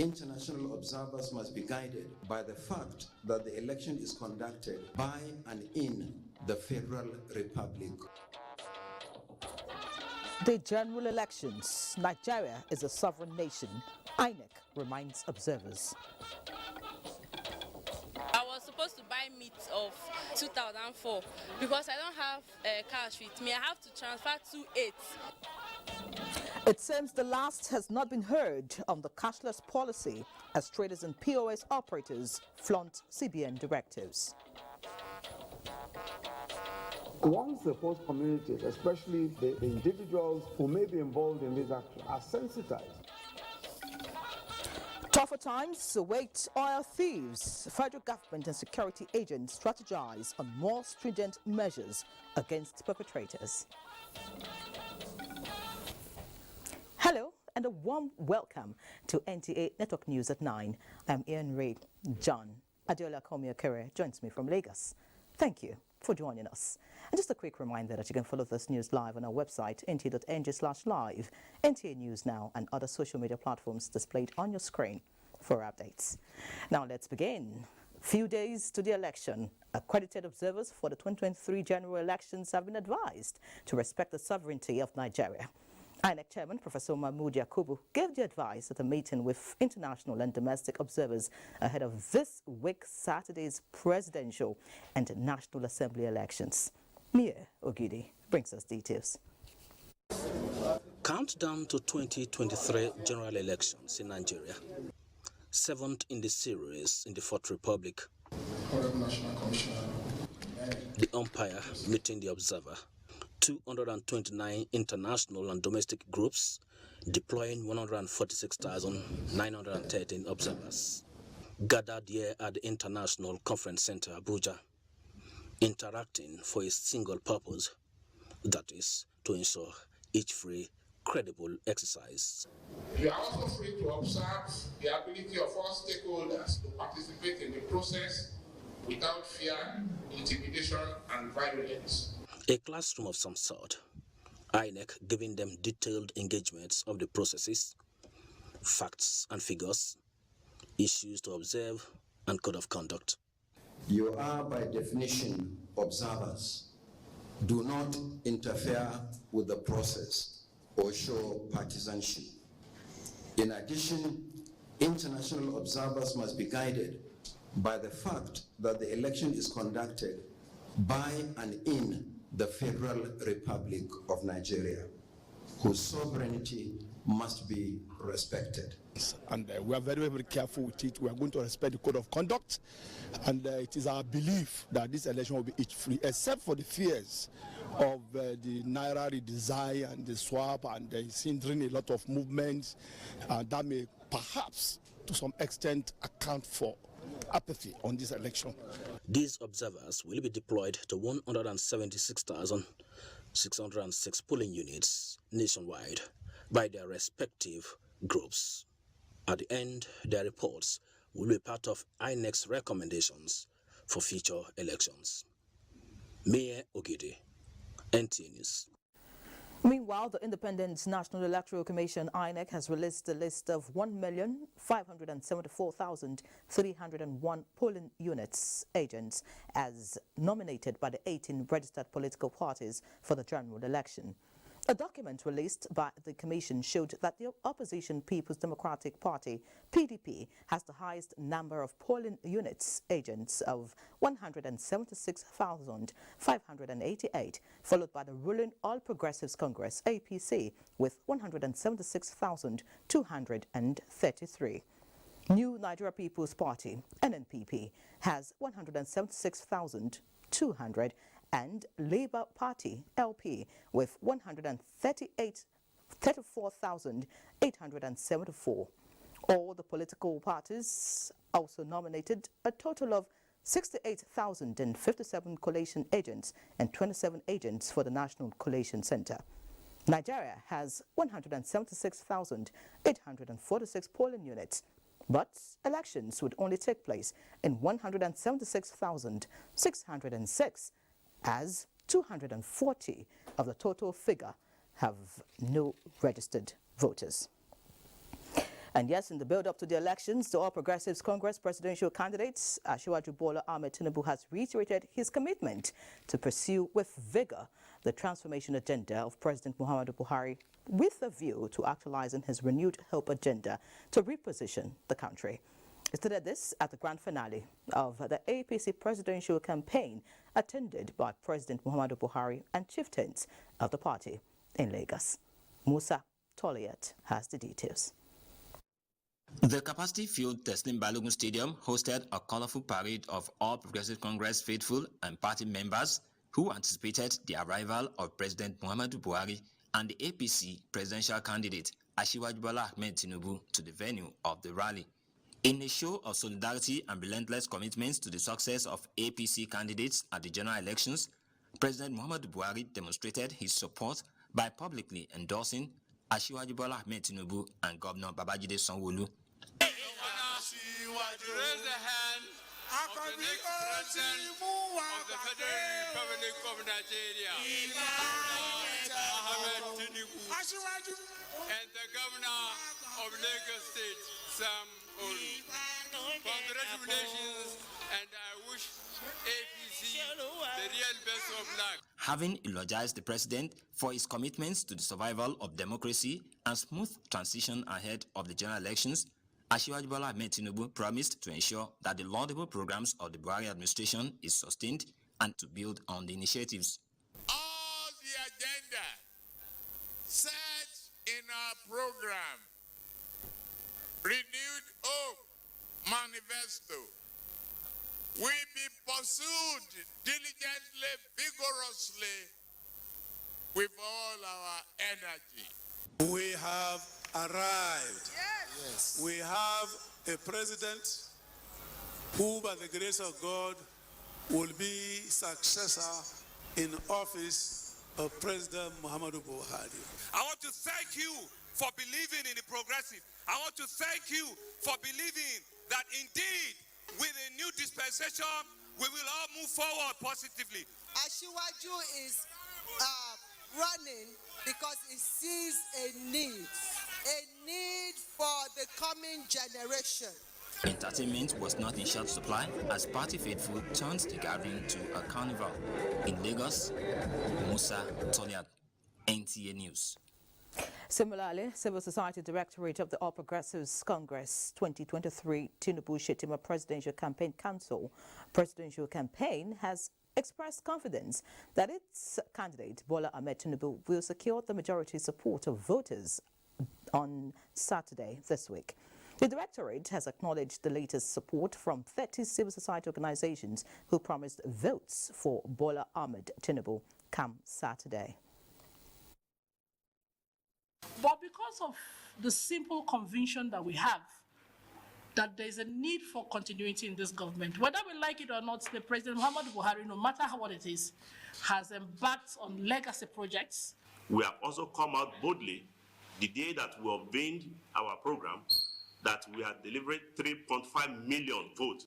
International observers must be guided by the fact that the election is conducted by and in the Federal Republic. The general elections. Nigeria is a sovereign nation. INEC reminds observers. I was supposed to buy meat of 2004 because I don't have cash with me. I have to transfer 2.8. It seems the last has not been heard on the cashless policy as traders and POS operators flaunt CBN directives. Once the host communities, especially the individuals who may be involved in this action, are sensitized. Tougher times await oil thieves. Federal government and security agents strategize on more stringent measures against perpetrators. Hello and a warm welcome to NTA Network News at 9. I'm Ian Ray. John Adeola Komiokere joins me from Lagos. Thank you for joining us. And just a quick reminder that you can follow this news live on our website, nta.ng/live, NTA News Now, and other social media platforms displayed on your screen for updates. Now let's begin. Few days to the election. Accredited observers for the 2023 general elections have been advised to respect the sovereignty of Nigeria. INEC Chairman Professor Mahmood Yakubu gave the advice at a meeting with international and domestic observers ahead of this week's Saturday's presidential and National Assembly elections. Mia Ogidi brings us details. Countdown to 2023 general elections in Nigeria. Seventh in the series in the Fourth Republic. The umpire meeting the observer. 229 international and domestic groups deploying 146,913 observers gathered here at the International Conference Center, Abuja, interacting for a single purpose, that is, to ensure each free, credible exercise. You are also free to observe the ability of all stakeholders to participate in the process without fear, intimidation, and violence. A classroom of some sort, INEC giving them detailed engagements of the processes, facts and figures, issues to observe, and code of conduct. You are by definition observers. Do not interfere with the process or show partisanship. In addition, international observers must be guided by the fact that the election is conducted by and in the Federal Republic of Nigeria, whose sovereignty must be respected. And we are very, very careful with it. We are going to respect the code of conduct, and it is our belief that this election will be itch-free, except for the fears of the Naira redesign and the swap, and hindering a lot of movements that may perhaps, to some extent, account for apathy on this election. These observers will be deployed to 176,606 polling units nationwide by their respective groups. At the end, their reports will be part of INEC's recommendations for future elections. Mayor Ogidi, NTA News. Meanwhile, the Independent National Electoral Commission, INEC, has released a list of 1,574,301 polling units agents as nominated by the 18 registered political parties for the general election. A document released by the Commission showed that the opposition People's Democratic Party, PDP, has the highest number of polling units agents of 176,588, followed by the ruling All Progressives Congress, APC, with 176,233. New Nigeria People's Party, NNPP, has 176,200, and Labour Party, LP, with 134,874. All the political parties also nominated a total of 68,057 collation agents and 27 agents for the National Collation Center. Nigeria has 176,846 polling units, but elections would only take place in 176,606, as 240 of the total figure have no registered voters. And yes, in the build-up to the elections, the All Progressives Congress presidential candidate Asiwaju Bola Ahmed Tinubu has reiterated his commitment to pursue with vigor the transformation agenda of President Muhammadu Buhari with a view to actualizing his renewed hope agenda to reposition the country. He stated this at the grand finale of the APC presidential campaign attended by President Muhammadu Buhari and chieftains of the party in Lagos. Musa Toliat has the details. The capacity-filled Teslim Balogun Stadium hosted a colorful parade of All Progressive Congress faithful and party members who anticipated the arrival of President Muhammadu Buhari and the APC presidential candidate Asiwaju Bola Ahmed Tinubu to the venue of the rally. In a show of solidarity and relentless commitments to the success of APC candidates at the general elections, President Muhammadu Buhari demonstrated his support by publicly endorsing Asiwaju Bola Ahmed Tinubu and Governor Babajide Sanwo-Olu. Raise the hand of the next president of the Federal Republic of Nigeria, Ahmed Tinubu, and the governor of Lagos State, Sam Olu. Congratulations, and I wish APC the real best of luck. Having eulogized the president for his commitments to the survival of democracy and smooth transition ahead of the general elections, Asiwaju Bola Ahmed Tinubu promised to ensure that the laudable programs of the Buhari administration is sustained and to build on the initiatives. All the agenda set in our program, Renewed Hope Manifesto, will be pursued diligently, vigorously, with all our energy. We have arrived. Yes. We have a president who, by the grace of God, will be successor in office of President Muhammadu Buhari. I want to thank you for believing in the progressive. I want to thank you for believing that indeed, with a new dispensation, we will all move forward positively. Asiwaju is running because he sees a need for the coming generation. Entertainment was not in short supply as party faithful turned the gathering to a carnival. In Lagos, Musa Toliat, NTA News. Similarly, Civil Society Directorate of the All Progressives Congress 2023 Tinubu Shetima Presidential Campaign Council presidential campaign has expressed confidence that its candidate Bola Ahmed Tinubu will secure the majority support of voters on Saturday this week. The Directorate has acknowledged the latest support from 30 civil society organizations who promised votes for Bola Ahmed Tinubu come Saturday. But because of the simple conviction that we have that there is a need for continuity in this government, whether we like it or not, the President Muhammadu Buhari, no matter what it is, has embarked on legacy projects. We have also come out boldly the day that we unveiled our program that we had delivered 3.5 million votes.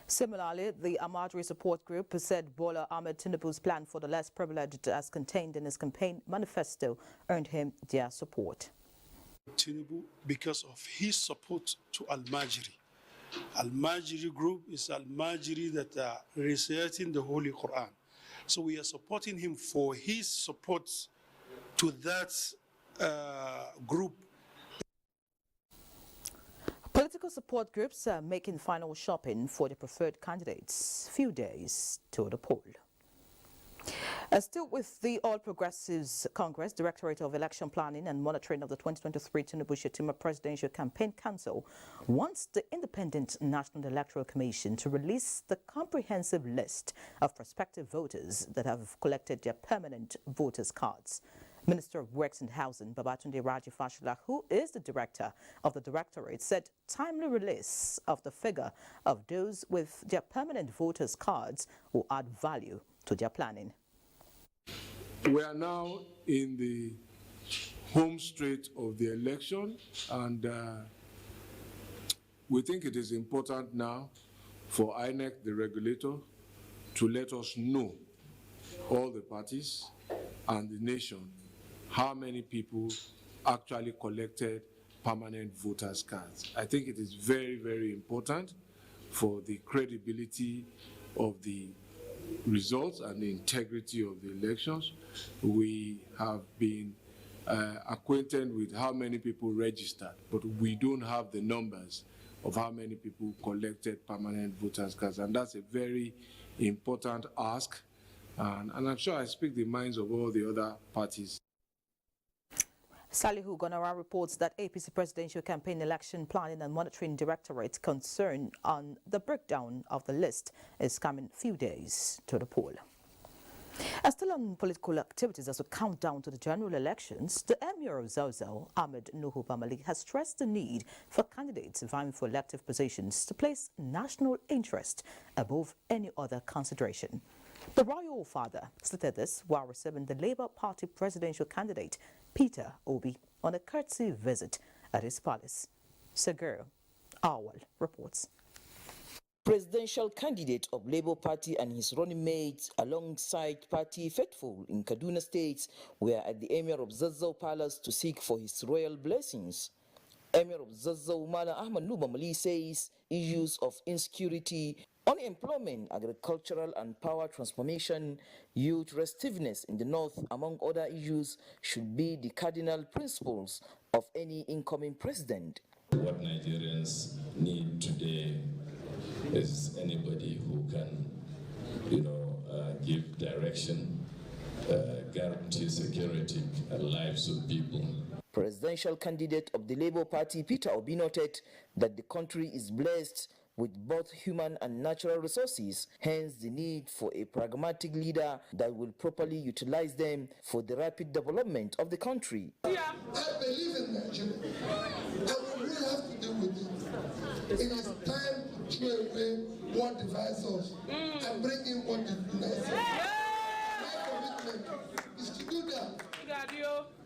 Similarly, the Ahmadri Support Group said Bola Ahmed Tinubu's plan for the less privileged as contained in his campaign manifesto earned him their support. Tinubu, because of his support to Al-Majri. Al-Majri group is Al-Majri that are reciting the Holy Quran. So we are supporting him for his support to that group. Political support groups are making final shopping for the preferred candidates few days to the poll. Still with the All Progressives Congress, Directorate of Election Planning and Monitoring of the 2023 Tinubu Shetima Presidential Campaign Council wants the Independent National Electoral Commission to release the comprehensive list of prospective voters that have collected their permanent voters' cards. Minister of Works and Housing, Babatunde Raji Fashola, who is the director of the Directorate, said timely release of the figure of those with their permanent voters' cards will add value to their planning. We are now in the home straight of the election, and we think it is important now for INEC, the regulator, to let us know, all the parties and the nation, how many people actually collected permanent voters' cards. I think it is very, very important for the credibility of the results and the integrity of the elections. We have been acquainted with how many people registered, but we don't have the numbers of how many people collected permanent voters' cards, and that's a very important ask, and I'm sure I speak the minds of all the other parties. Salihu Gonara reports that APC Presidential Campaign Election Planning and Monitoring Directorate concern on the breakdown of the list is coming few days to the poll. As still on political activities as we count down to the general elections, the Emir of Zauzau, Ahmed Nuhu Bamali, has stressed the need for candidates vying for elective positions to place national interest above any other consideration. The royal father stated this while receiving the Labour Party presidential candidate Peter Obi on a courtesy visit at his palace. Sagar Awal reports. Presidential candidate of Labour Party and his running mates alongside party faithful in Kaduna State were at the Emir of Zazzau Palace to seek for his royal blessings. Emir of Zazzau Mala Ahmad Nubamali says issues of insecurity, unemployment, agricultural and power transformation, youth restiveness in the north, among other issues, should be the cardinal principles of any incoming president. What Nigerians need today is anybody who can, give direction, guarantee security and lives of people. Presidential candidate of the Labour Party, Peter Obi, noted that the country is blessed with both human and natural resources, hence the need for a pragmatic leader that will properly utilize them for the rapid development of the country. I believe in Nigeria, and we will have to deal with it. It is time to throw away what divides us and bring in what unites us. My commitment is to do that.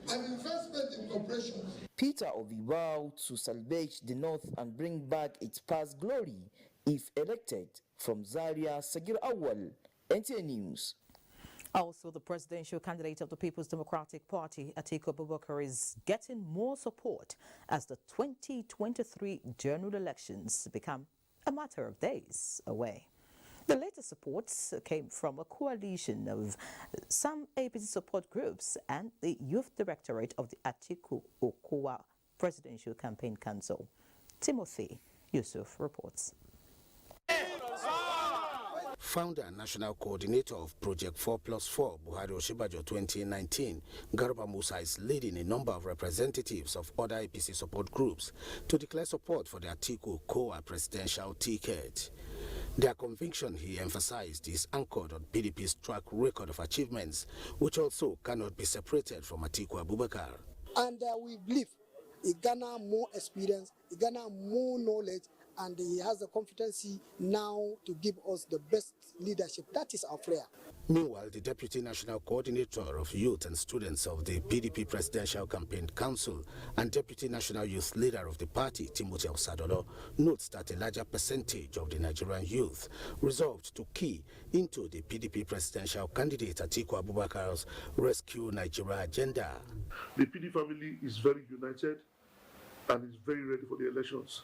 And investment in corporations. Peter Obi vowed to salvage the North and bring back its past glory if elected. From Zaria, Sagir Awal, NTA News. Also, the presidential candidate of the People's Democratic Party, Atiku Abubakar, is getting more support as the 2023 general elections become a matter of days away. The latest supports came from a coalition of some APC support groups and the Youth Directorate of the Atiku Okowa Presidential Campaign Council. Timothy Yusuf reports. Founder and National Coordinator of Project 4+4 Buhari Oshibajo 2019, Garba Musa is leading a number of representatives of other APC support groups to declare support for the Atiku Okowa presidential ticket. Their conviction, he emphasized, is anchored on PDP's track record of achievements, which also cannot be separated from Atiku Abubakar. And we believe he garner more experience, he garner more knowledge, and he has the competency now to give us the best leadership. That is our prayer. Meanwhile, the Deputy National Coordinator of Youth and Students of the PDP Presidential Campaign Council and Deputy National Youth Leader of the party, Timothy Osadolo, notes that a larger percentage of the Nigerian youth resolved to key into the PDP presidential candidate Atiku Abubakar's Rescue Nigeria agenda. The PDP family is very united and is very ready for the elections.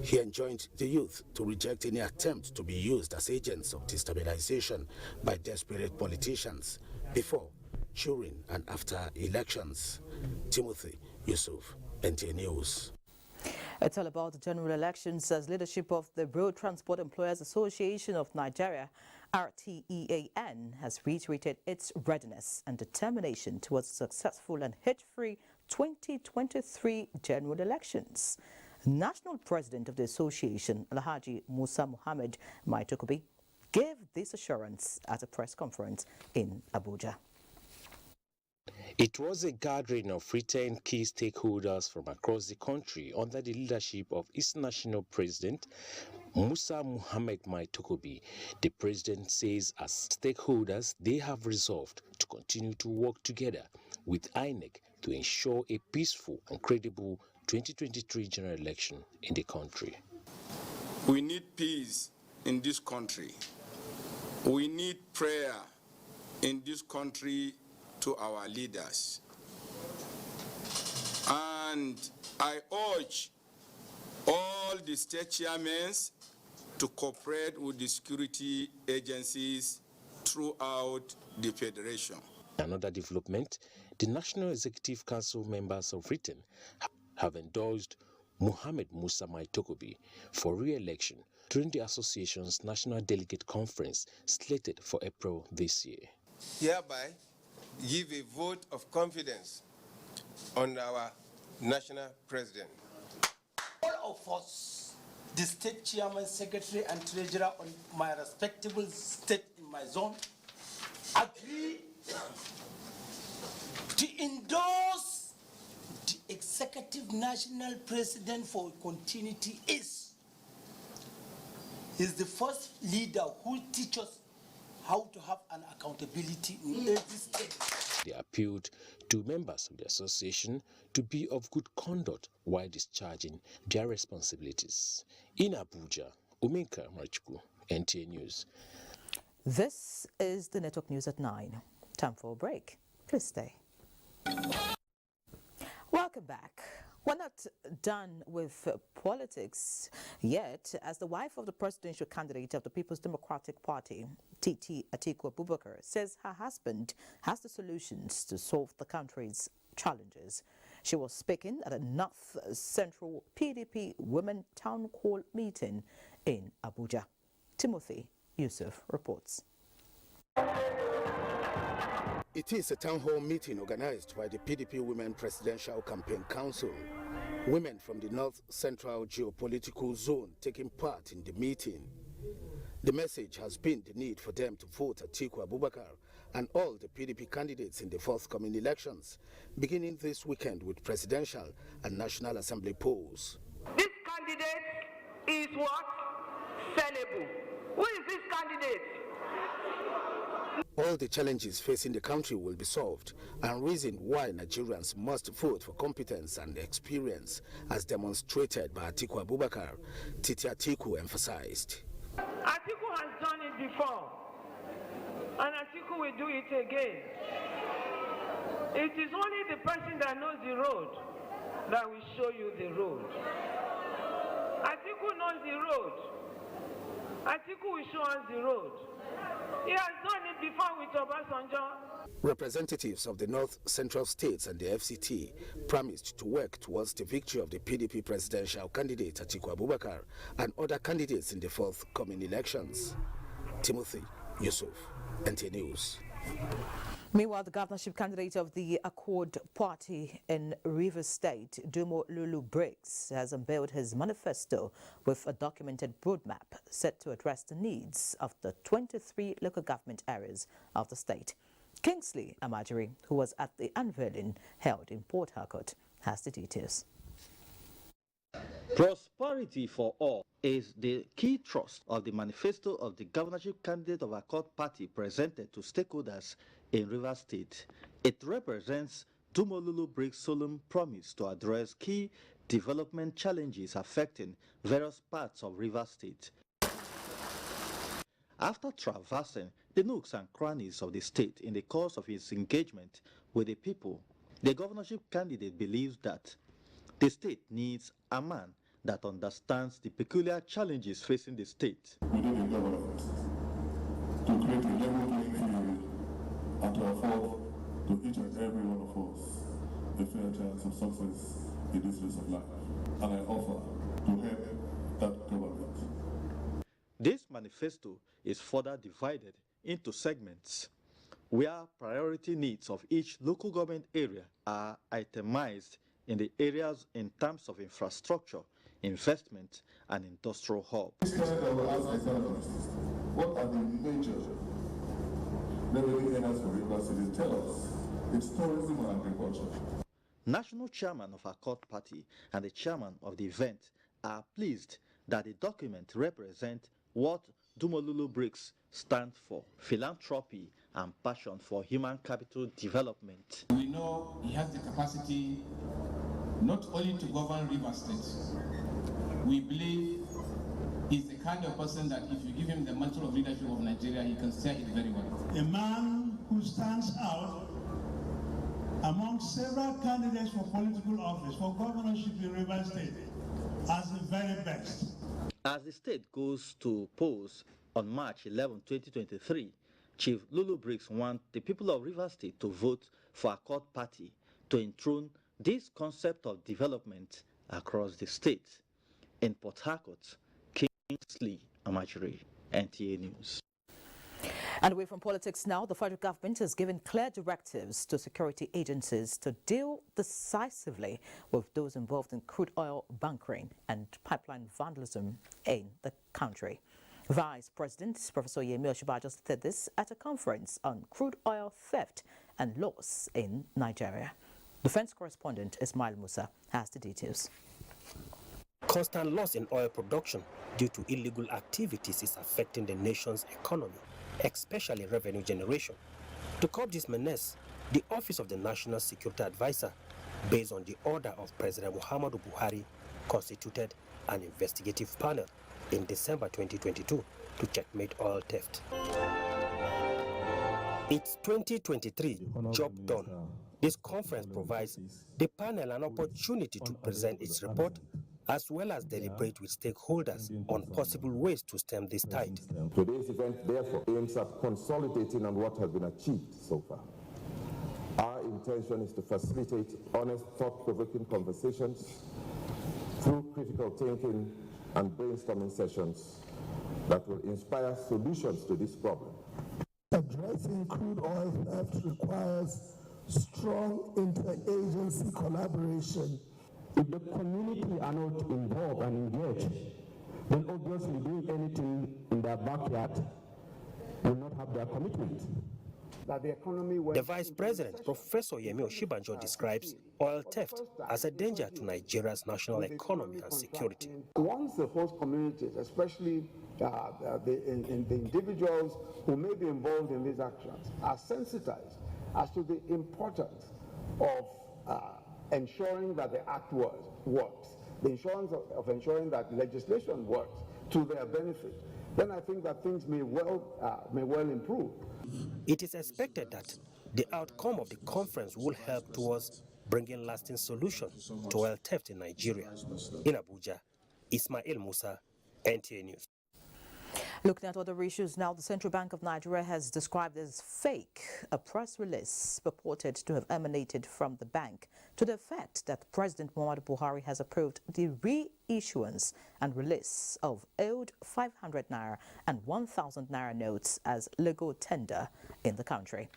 He enjoined the youth to reject any attempt to be used as agents of destabilization by desperate politicians before, during, and after elections. Timothy Yusuf, NTA News. It's all about the general elections as leadership of the Road Transport Employers Association of Nigeria, RTEAN, has reiterated its readiness and determination towards successful and hitch-free 2023 general elections. National President of the Association, Alhaji Musa Muhammad Maitokubi, gave this assurance at a press conference in Abuja. It was a gathering of 10 key stakeholders from across the country under the leadership of its national president, Musa Muhammad Maitokubi. The president says as stakeholders, they have resolved to continue to work together with INEC to ensure a peaceful and credible 2023 general election in the country. We need peace in this country. We need prayer in this country to our leaders. And I urge all the state chairmen to cooperate with the security agencies throughout the Federation. Another development, the National Executive Council members of Britain have endorsed Mohamed Musa Maitokobi for re-election during the association's National Delegate Conference slated for April this year. Hereby give a vote of confidence on our national president. All of us, the state chairman, secretary, and treasurer on my respectable state in my zone, agree to endorse the executive national president for continuity is the first leader who teaches how to have an accountability in every state. They appealed to members of the association to be of good conduct while discharging their responsibilities. In Abuja, Uminka Marchuku, NTA News. This is the Network News at 9. Time for a break. Please stay. Welcome back. We're not done with politics yet, as the wife of the presidential candidate of the People's Democratic Party, TT Atiku Abubakar, says her husband has the solutions to solve the country's challenges. She was speaking at a North Central PDP Women Town Hall meeting in Abuja. Timothy Yusuf reports. It is a town hall meeting organized by the PDP Women Presidential Campaign Council. Women from the North Central geopolitical zone taking part in the meeting. The message has been the need for them to vote Atiku Abubakar and all the PDP candidates in the forthcoming elections, beginning this weekend with presidential and National Assembly polls. This candidate is what? Sellable. Who is this candidate? All the challenges facing the country will be solved, and reason why Nigerians must vote for competence and experience, as demonstrated by Atiku Abubakar, Titi Atiku emphasized. Atiku has done it before, and Atiku will do it again. It is only the person that knows the road that will show you the road. Atiku knows the road. Atiku will show us the road. He has done it before with Obasanjo. Representatives of the North Central states and the FCT promised to work towards the victory of the PDP presidential candidate Atiku Abubakar and other candidates in the forthcoming elections. Timothy Yusuf, NTA News. Meanwhile, the governorship candidate of the Accord Party in Rivers State, Dumo Lulu Briggs, has unveiled his manifesto with a documented roadmap set to address the needs of the 23 local government areas of the state. Kingsley Amajiri, who was at the unveiling held in Port Harcourt, has the details. Prosperity for all is the key thrust of the manifesto of the governorship candidate of Accord Party presented to stakeholders in Rivers State. It represents Dumolulu Briggs' solemn promise to address key development challenges affecting various parts of Rivers State. After traversing the nooks and crannies of the state in the course of his engagement with the people, the governorship candidate believes that the state needs a man that understands the peculiar challenges facing the state. We need a government to create a level playing field and to afford to each and every one of us a fair chance of success in this race of life. And I offer to help that government. This manifesto is further divided into segments where priority needs of each local government area are itemized in the areas in terms of infrastructure, investment, and industrial hub. This time I will ask economists, what are the major revenue earners for Rivers City? Tell us. It's tourism and agriculture. National chairman of Accord Party and the chairman of the event are pleased that the document represents what Dumolulu Briggs stands for: philanthropy and passion for human capital development. We know he has the capacity not only to govern Rivers State. We believe he's the kind of person that if you give him the mantle of leadership of Nigeria, he can steer it very well. A man who stands out among among several candidates for political office for governorship in Rivers State as the very best. As the state goes to polls on March 11, 2023, Chief Lulu Briggs wants the people of Rivers State to vote for Accord Party to enthrone this concept of development across the state. In Port Harcourt, Kingsley Amajiri, NTA News. And away from politics now, the federal government has given clear directives to security agencies to deal decisively with those involved in crude oil bunkering and pipeline vandalism in the country. Vice President Professor Yemi Osinbajo stated this at a conference on crude oil theft and loss in Nigeria. Defense correspondent Ismail Musa has the details. Constant loss in oil production due to illegal activities is affecting the nation's economy, especially revenue generation. To curb this menace, the Office of the National Security Advisor, based on the order of President Muhammadu Buhari, constituted an investigative panel in December 2022 to checkmate oil theft. It's 2023, job done. This conference provides the panel an opportunity to present its report as well as deliberate with stakeholders on possible ways to stem this tide. Today's event, therefore, aims at consolidating on what has been achieved so far. Our intention is to facilitate honest, thought-provoking conversations through critical thinking and brainstorming sessions that will inspire solutions to this problem. Addressing crude oil theft requires strong interagency collaboration. If the community are not involved and engaged, then obviously doing anything in their backyard will not have their commitment. The Vice President, Professor Yemi Osinbajo, describes oil theft as a danger to Nigeria's national economy and security. Once the host communities, especially the individuals who may be involved in these actions, are sensitized as to the importance of ensuring that the act works, the insurance of ensuring that legislation works to their benefit, then I think that things may well improve. It is expected that the outcome of the conference will help towards bringing lasting solutions to oil theft in Nigeria. In Abuja, Ismail Musa, NTA News. Looking at other issues now, the Central Bank of Nigeria has described as fake a press release purported to have emanated from the bank to the effect that President Muhammadu Buhari has approved the reissuance and release of old 500 naira and 1,000 naira notes as legal tender in the country.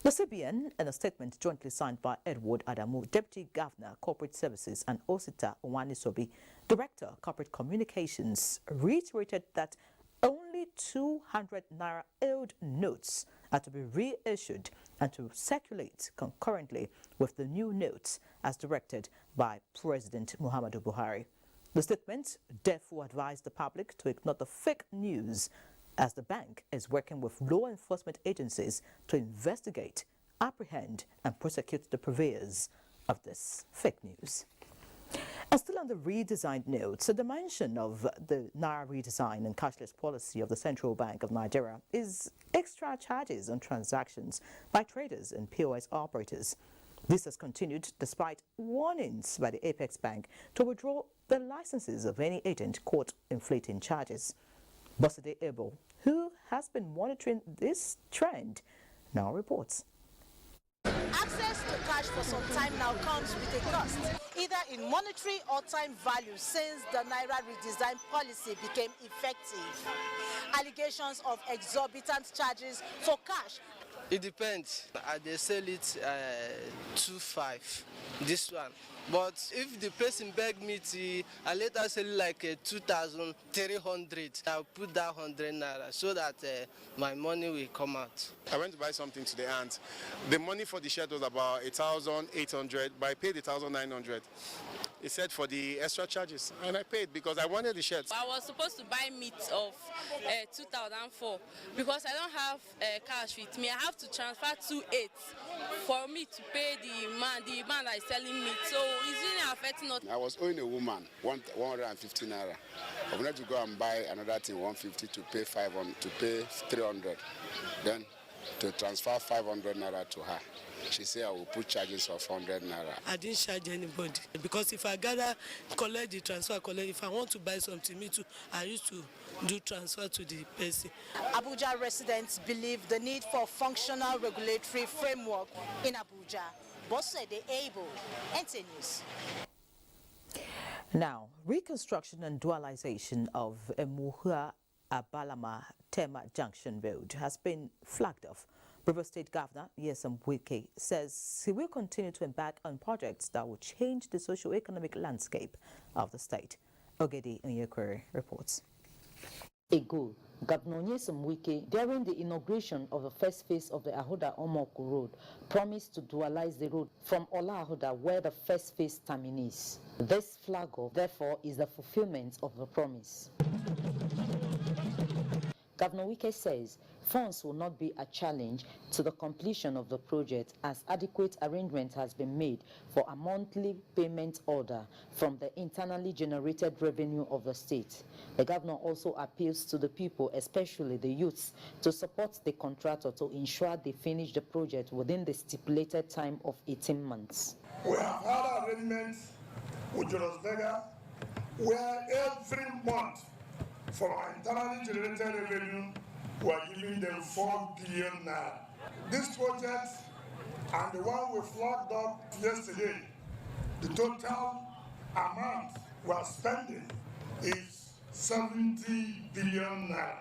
The CBN, in a statement jointly signed by Edward Adamu, Deputy Governor, Corporate Services, and Osita Owanisobi, Director, Corporate Communications, reiterated that only 200 naira old notes are to be reissued and to circulate concurrently with the new notes as directed by President Muhammadu Buhari. The statement therefore advised the public to ignore the fake news as the bank is working with law enforcement agencies to investigate, apprehend and prosecute the purveyors of this fake news. And still on the redesigned notes, the mention of the Naira redesign and cashless policy of the Central Bank of Nigeria is extra charges on transactions by traders and POS operators. This has continued despite warnings by the Apex Bank to withdraw the licenses of any agent caught inflating charges. Boside Ebo, who has been monitoring this trend, now reports. Access to cash for some time now comes with a cost, either in monetary or time value, since the Naira redesign policy became effective. Allegations of exorbitant charges for cash. It depends. They sell it 2.5, this one. But if the person beg me to, I later sell it like 2,300. I'll put that 100 naira so that my money will come out. I went to buy something today and the money for the shirt was about 1,800, but I paid 1,900. It said for the extra charges, and I paid because I wanted the shirts. I was supposed to buy meat of 2004 because I don't have cash with me. I have to transfer 2,800 for me to pay the man that is selling meat. So it's really affecting us. I was owing a woman 150 naira. I wanted to go and buy another thing 150 to pay 500 to pay 300. Then to transfer 500 naira to her. She said I will put charges of 100 naira. I didn't charge anybody because if I collect the transfer, if I want to buy something, me too, I used to do transfer to the person. Abuja residents believe the need for functional regulatory framework in Abuja. Both said they're able. NTA News. Now, reconstruction and dualization of Emuhua Abalama Tema Junction Road has been flagged off. River State Governor Nyesom Wike says he will continue to embark on projects that will change the socio-economic landscape of the state. Ogedi Onyekere reports. Ago, Governor Nyesom Wike, during the inauguration of the first phase of the Ahoda Omoku Road, promised to dualize the road from Ola Ahoda, where the first phase terminates. This flag off, therefore, is the fulfillment of the promise. Governor Wike says funds will not be a challenge to the completion of the project, as adequate arrangement has been made for a monthly payment order from the internally generated revenue of the state. The governor also appeals to the people, especially the youths, to support the contractor to ensure they finish the project within the stipulated time of 18 months. We have had arrangements with Jonas Vega where every month from our internally generated revenue, we are giving them 4 billion naira. This project and the one we flagged up yesterday, the total amount we are spending is 70 billion naira.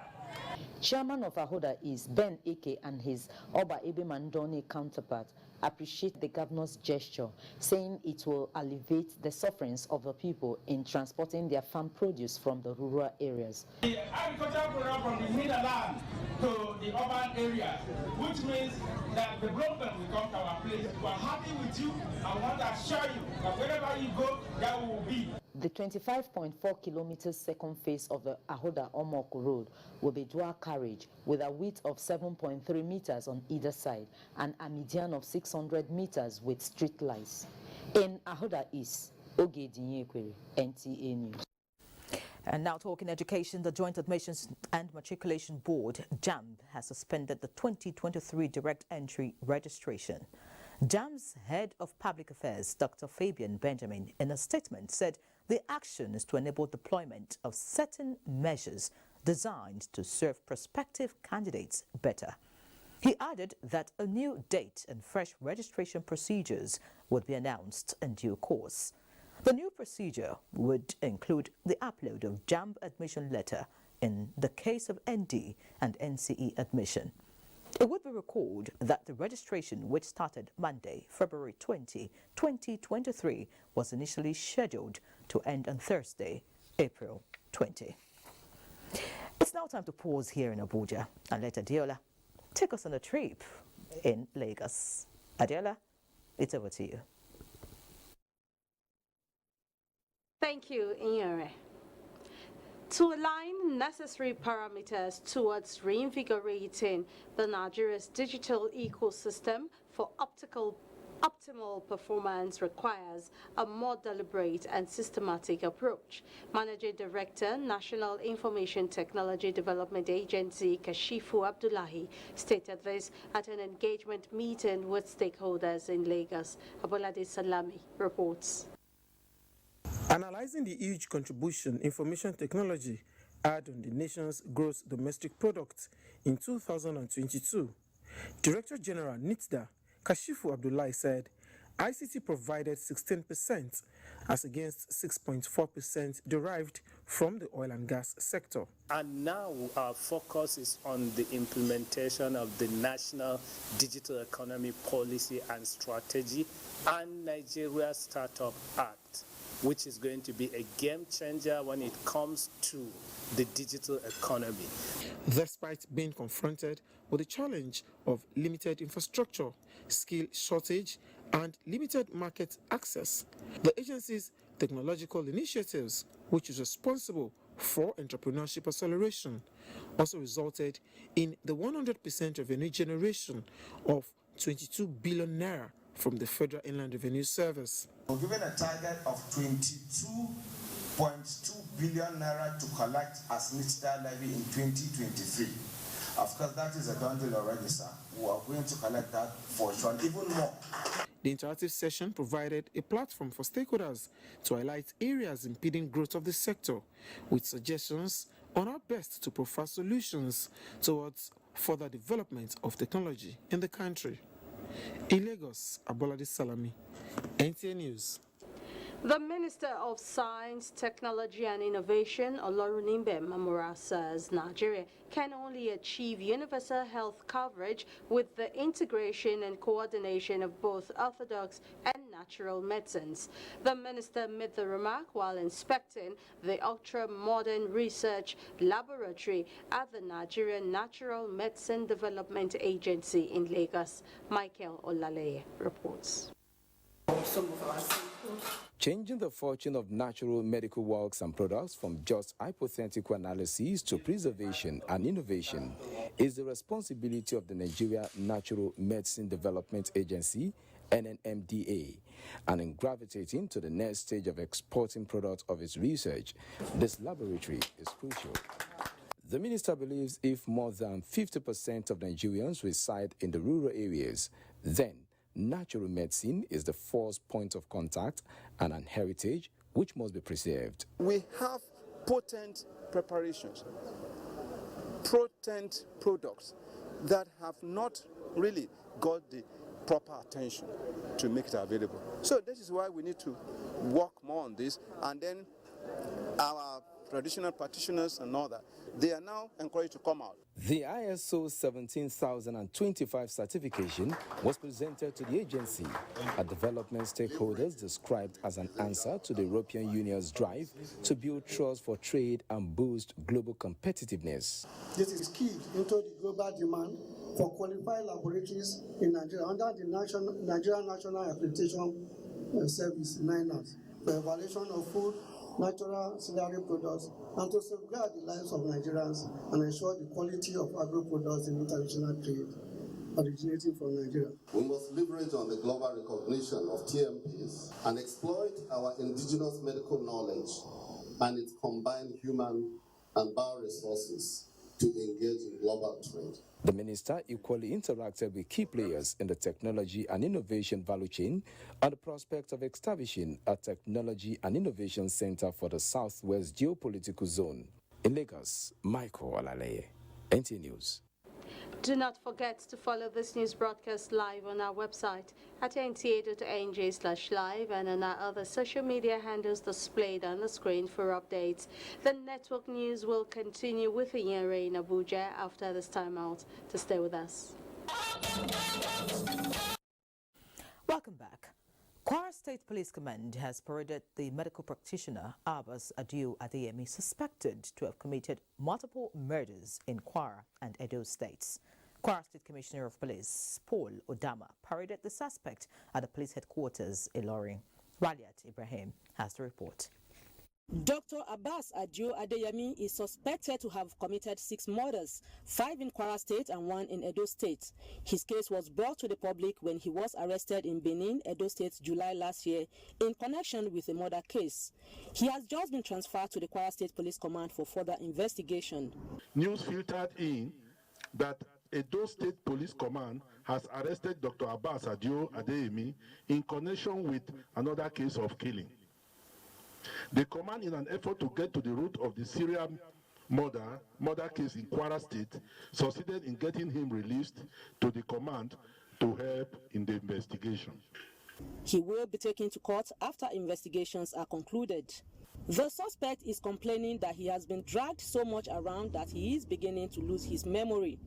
Chairman of Ahoda is Ben Eke and his Oba Ebe Mandoni counterpart appreciate the governor's gesture, saying it will alleviate the sufferings of the people in transporting their farm produce from the rural areas. The agricultural program from the hinterland to the urban areas, which means that the problem will come to our place. We are happy with you and want to assure you that wherever you go, there will be. The 25.4 kilometers second phase of the Ahoda Omoku Road will be dual carriage with a width of 7.3 meters on either side and a median of 600 meters with street lights. In Ahoda East, Ogedi Onyekere, NTA News. And now talking education, the Joint Admissions and Matriculation Board, JAMB, has suspended the 2023 direct entry registration. JAMB's head of public affairs, Dr. Fabian Benjamin, in a statement said the action is to enable deployment of certain measures designed to serve prospective candidates better. He added that a new date and fresh registration procedures would be announced in due course. The new procedure would include the upload of JAMB admission letter in the case of ND and NCE admission. It would be recalled that the registration, which started Monday, February 20, 2023, was initially scheduled to end on Thursday, April 20. It's now time to pause here in Abuja and let Adiola take us on a trip in Lagos. Adiola, it's over to you. Thank you, Inyere. To align necessary parameters towards reinvigorating the Nigeria's digital ecosystem for optimal performance requires a more deliberate and systematic approach. Managing Director, National Information Technology Development Agency, Kashifu Abdullahi, stated this at an engagement meeting with stakeholders in Lagos. Abolade Salami reports. Analyzing the huge contribution information technology had on the nation's gross domestic product in 2022, Director General NITDA, Kashifu Abdullahi, said ICT provided 16% as against 6.4% derived from the oil and gas sector. And now our focus is on the implementation of the National Digital Economy Policy and Strategy and Nigeria Startup Act, which is going to be a game changer when it comes to the digital economy. Despite being confronted with the challenge of limited infrastructure, skill shortage, and limited market access, the agency's technological initiatives, which is responsible for entrepreneurship acceleration, also resulted in the 100% revenue generation of 22 billion naira from the Federal Inland Revenue Service. We're given a target of 22.2 billion naira to collect as NITDA levy in 2023. Of course, that is a done deal already, sir. We are going to collect that for sure, even more. The interactive session provided a platform for stakeholders to highlight areas impeding growth of the sector, with suggestions on how best to provide solutions towards further development of technology in the country. In Lagos, Abolade Salami, NTA News. The Minister of Science, Technology and Innovation, Olorunimbe Mamora, says Nigeria can only achieve universal health coverage with the integration and coordination of both orthodox and natural medicines. The minister made the remark while inspecting the ultra-modern research laboratory at the Nigerian Natural Medicine Development Agency in Lagos. Michael Olaleye reports. Changing the fortune of natural medical works and products from just hypothetical analyses to preservation and innovation is the responsibility of the Nigeria Natural Medicine Development Agency, NNMDA, and in gravitating to the next stage of exporting products of its research, this laboratory is crucial. The minister believes if more than 50% of Nigerians reside in the rural areas, then natural medicine is the first point of contact and an heritage which must be preserved. We have potent preparations, potent products that have not really got the proper attention to make it available. So this is why we need to work more on this, and then our traditional practitioners and all that, they are now encouraged to come out. The ISO 17025 certification was presented to the agency. A development stakeholders described as an answer to the European Union's drive to build trust for trade and boost global competitiveness. This is key into the global demand for qualified laboratories in Nigeria under the Nigerian National Accreditation Service, NINAS, for evaluation of food, natural auxiliary products, and to safeguard the lives of Nigerians and ensure the quality of agro-products in international trade originating from Nigeria. We must leverage on the global recognition of TMPs and exploit our indigenous medical knowledge and its combined human and bioresources to engage in global trade. The minister equally interacted with key players in the technology and innovation value chain on the prospect of establishing a technology and innovation center for the Southwest geopolitical zone. In Lagos, Michael Olaleye, NTA News. Do not forget to follow this news broadcast live on our website at nta.ng/live and on our other social media handles displayed on the screen for updates. The network news will continue with Iyanre in Abuja after this time out. To stay with us. Welcome back. Kwara State Police Command has paraded the medical practitioner Abbas Adiu Adeyemi, suspected to have committed multiple murders in Kwara and Edo states. Kwara State Commissioner of Police Paul Odama paraded the suspect at the police headquarters in Ilorin. Raliat Ibrahim has the report. Dr. Abbas Adiu Adeyemi is suspected to have committed 6 murders, 5 in Kwara State and 1 in Edo State. His case was brought to the public when he was arrested in Benin, Edo State, July last year, in connection with a murder case. He has just been transferred to the Kwara State Police Command for further investigation. News filtered in that Edo State Police Command has arrested Dr. Abbas Adiu Adeyemi in connection with another case of killing. The command, in an effort to get to the root of the serial murder case in Kwara State, succeeded in getting him released to the command to help in the investigation. He will be taken to court after investigations are concluded. The suspect is complaining that he has been dragged so much around that he is beginning to lose his memory.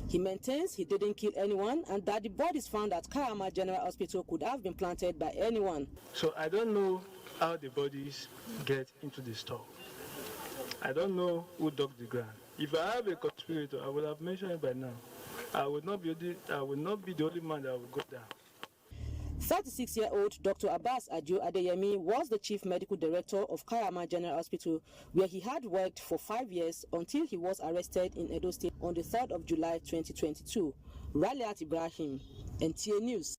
He maintains he didn't kill anyone and that the bodies found at Kayama General Hospital could have been planted by anyone. So I don't know how the bodies get into the store. I don't know who dug the ground. If I have a conspirator, I would have mentioned it by now. I would not be the only man that would go down. 36-year-old Dr. Abbas Adiu Adeyemi was the chief medical director of Kayama General Hospital, where he had worked for 5 years until he was arrested in Edo State on the 3rd of July 2022. Raliat Ibrahim, NTA News.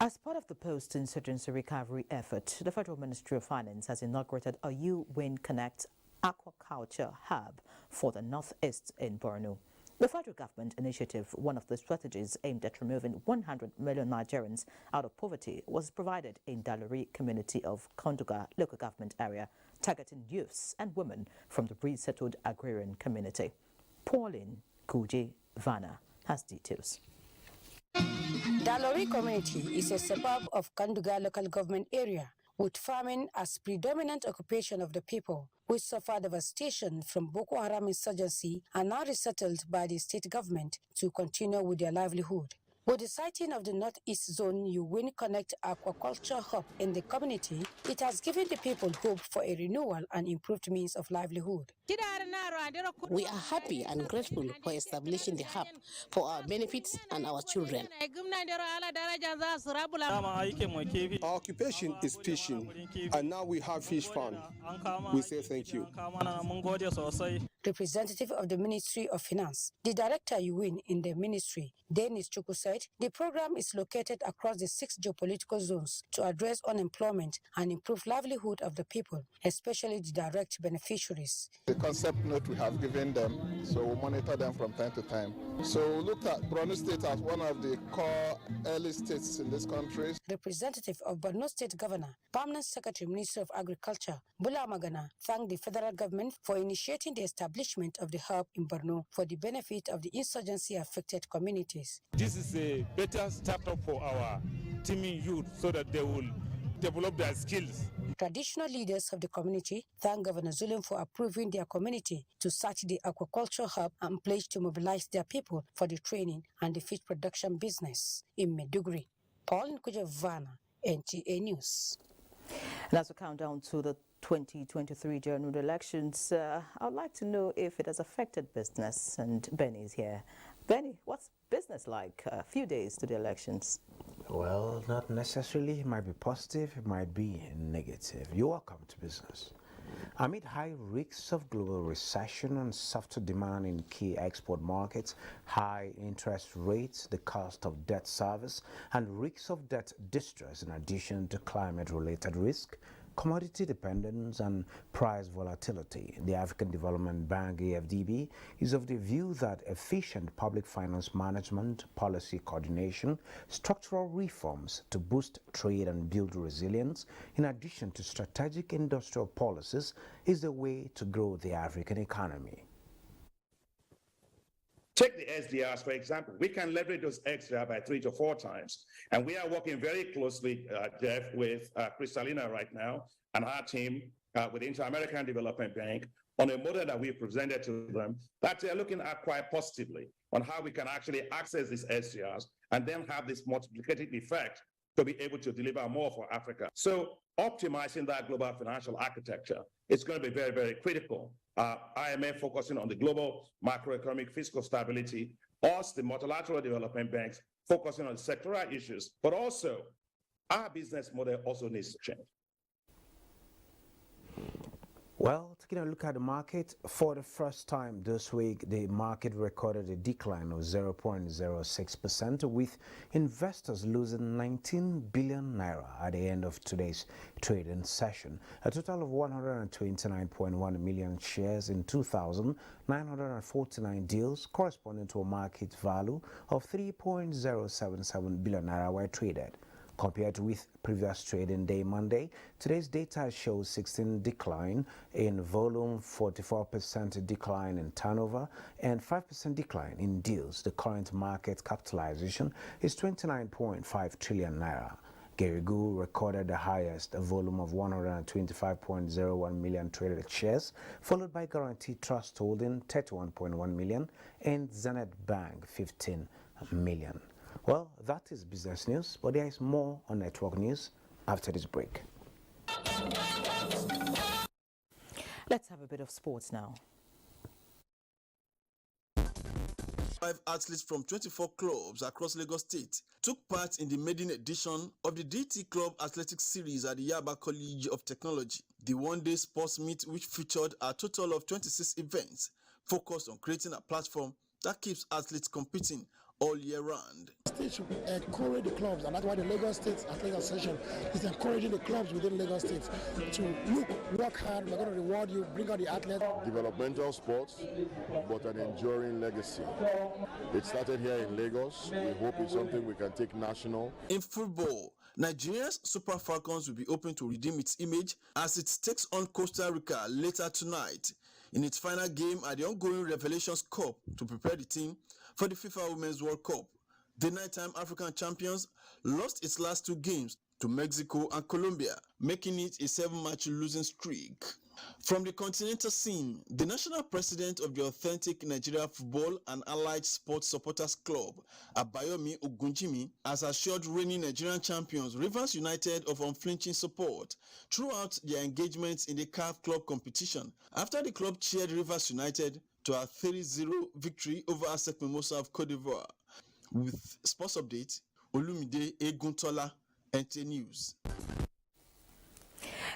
As part of the post-insurgency recovery effort, the Federal Ministry of Finance has inaugurated a U-Win Connect aquaculture hub for the Northeast in Borno. The federal government initiative, one of the strategies aimed at removing 100 million Nigerians out of poverty, was provided in Dalori community of Konduga local government area, targeting youths and women from the resettled agrarian community. Pauline Kuji Vanna has details. Dalori community is a suburb of Konduga local government area, with farming as predominant occupation of the people, which suffer devastation from Boko Haram insurgency and now resettled by the state government to continue with their livelihood. With the sighting of the Northeast Zone UWIN Connect aquaculture hub in the community, it has given the people hope for a renewal and improved means of livelihood. We are happy and grateful for establishing the hub for our benefits and our children. Our occupation is fishing, and now we have fish farm. We say thank you. Representative of the Ministry of Finance, the director UWIN in the ministry, Dennis Chuku, said the program is located across the 6 geopolitical zones to address unemployment and improve livelihood of the people, especially the direct beneficiaries. The concept note we have given them, so we'll monitor them from time to time. So we looked at Borno State as one of the core early states in this country. Representative of Borno State Governor, Permanent Secretary, Ministry of Agriculture, Bula Magana, thanked the federal government for initiating the establishment of the hub in Borno for the benefit of the insurgency-affected communities. This is a better startup for our teeming youth so that they will develop their skills. Traditional leaders of the community thank Governor Zulum for approving their community to start the aquaculture hub and pledge to mobilize their people for the training and the fish production business in Maiduguri. Paul Nkujavana, NTA News. And as we count down to the 2023 general elections, I'd like to know if it has affected business, and Benny is here. Benny, what's business like a few days to the elections? Well, not necessarily. It might be positive, it might be negative. You're welcome to business. Amid high risks of global recession and softer demand in key export markets, high interest rates, the cost of debt service, and risks of debt distress in addition to climate-related risk, commodity dependence and price volatility, the African Development Bank AFDB is of the view that efficient public finance management, policy coordination, structural reforms to boost trade and build resilience, in addition to strategic industrial policies, is the way to grow the African economy. Take the SDRs, for example. We can leverage those extra by 3 to 4 times. And we are working very closely, Jeff, with Kristalina right now and our team with the Inter-American Development Bank on a model that we presented to them that they're looking at quite positively on how we can actually access these SDRs and then have this multiplicative effect to be able to deliver more for Africa. So optimizing that global financial architecture is going to be very, very critical. IMF focusing on the global macroeconomic fiscal stability, us, the multilateral development banks, focusing on sectoral issues, but also our business model also needs to change. Well, taking a look at the market, for the first time this week, the market recorded a decline of 0.06%, with investors losing 19 billion naira at the end of today's trading session. A total of 129.1 million shares in 2,949 deals, corresponding to a market value of 3.077 billion naira, were traded. Compared with previous trading day Monday, today's data shows 16% decline in volume, 44% decline in turnover, and 5% decline in deals. The current market capitalization is 29.5 trillion naira. Gerigu recorded the highest volume of 125.01 million traded shares, followed by Guarantee Trust Holding 31.1 million and Zenith Bank 15 million. Well, that is business news, but there is more on network news after this break. Let's have a bit of sports now. 5 athletes from 24 clubs across Lagos State took part in the maiden edition of the DT Club Athletics Series at the Yaba College of Technology. The one-day sports meet, which featured a total of 26 events, focused on creating a platform that keeps athletes competing all year round. The state should encourage the clubs, and that's why the Lagos State Athletic Association is encouraging the clubs within Lagos State to work hard. We're going to reward you, bring out the athletes. Developmental sports, but an enduring legacy. It started here in Lagos. We hope it's something we can take national. In football, Nigeria's Super Falcons will be open to redeem its image as it takes on Costa Rica later tonight in its final game at the ongoing Revelations Cup to prepare the team for the FIFA Women's World Cup. The nighttime African champions lost its last 2 games to Mexico and Colombia, making it a 7-match losing streak. From the continental scene, the national president of the Authentic Nigeria Football and Allied Sports Supporters Club, Abayomi Ogunjimi, has assured reigning Nigerian champions Rivers United of unflinching support throughout their engagements in the CAF Club competition after the club cheered Rivers United to a 3-0 victory over ASEC Mimosa of Cote d'Ivoire. With sports update, Olumide Eguntola, NTA News.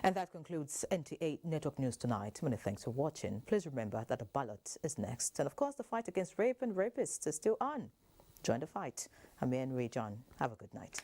And that concludes NTA Network News tonight. Many thanks for watching. Please remember that the ballot is next. And of course, the fight against rape and rapists is still on. Join the fight. I'm Ian Ray John. Have a good night.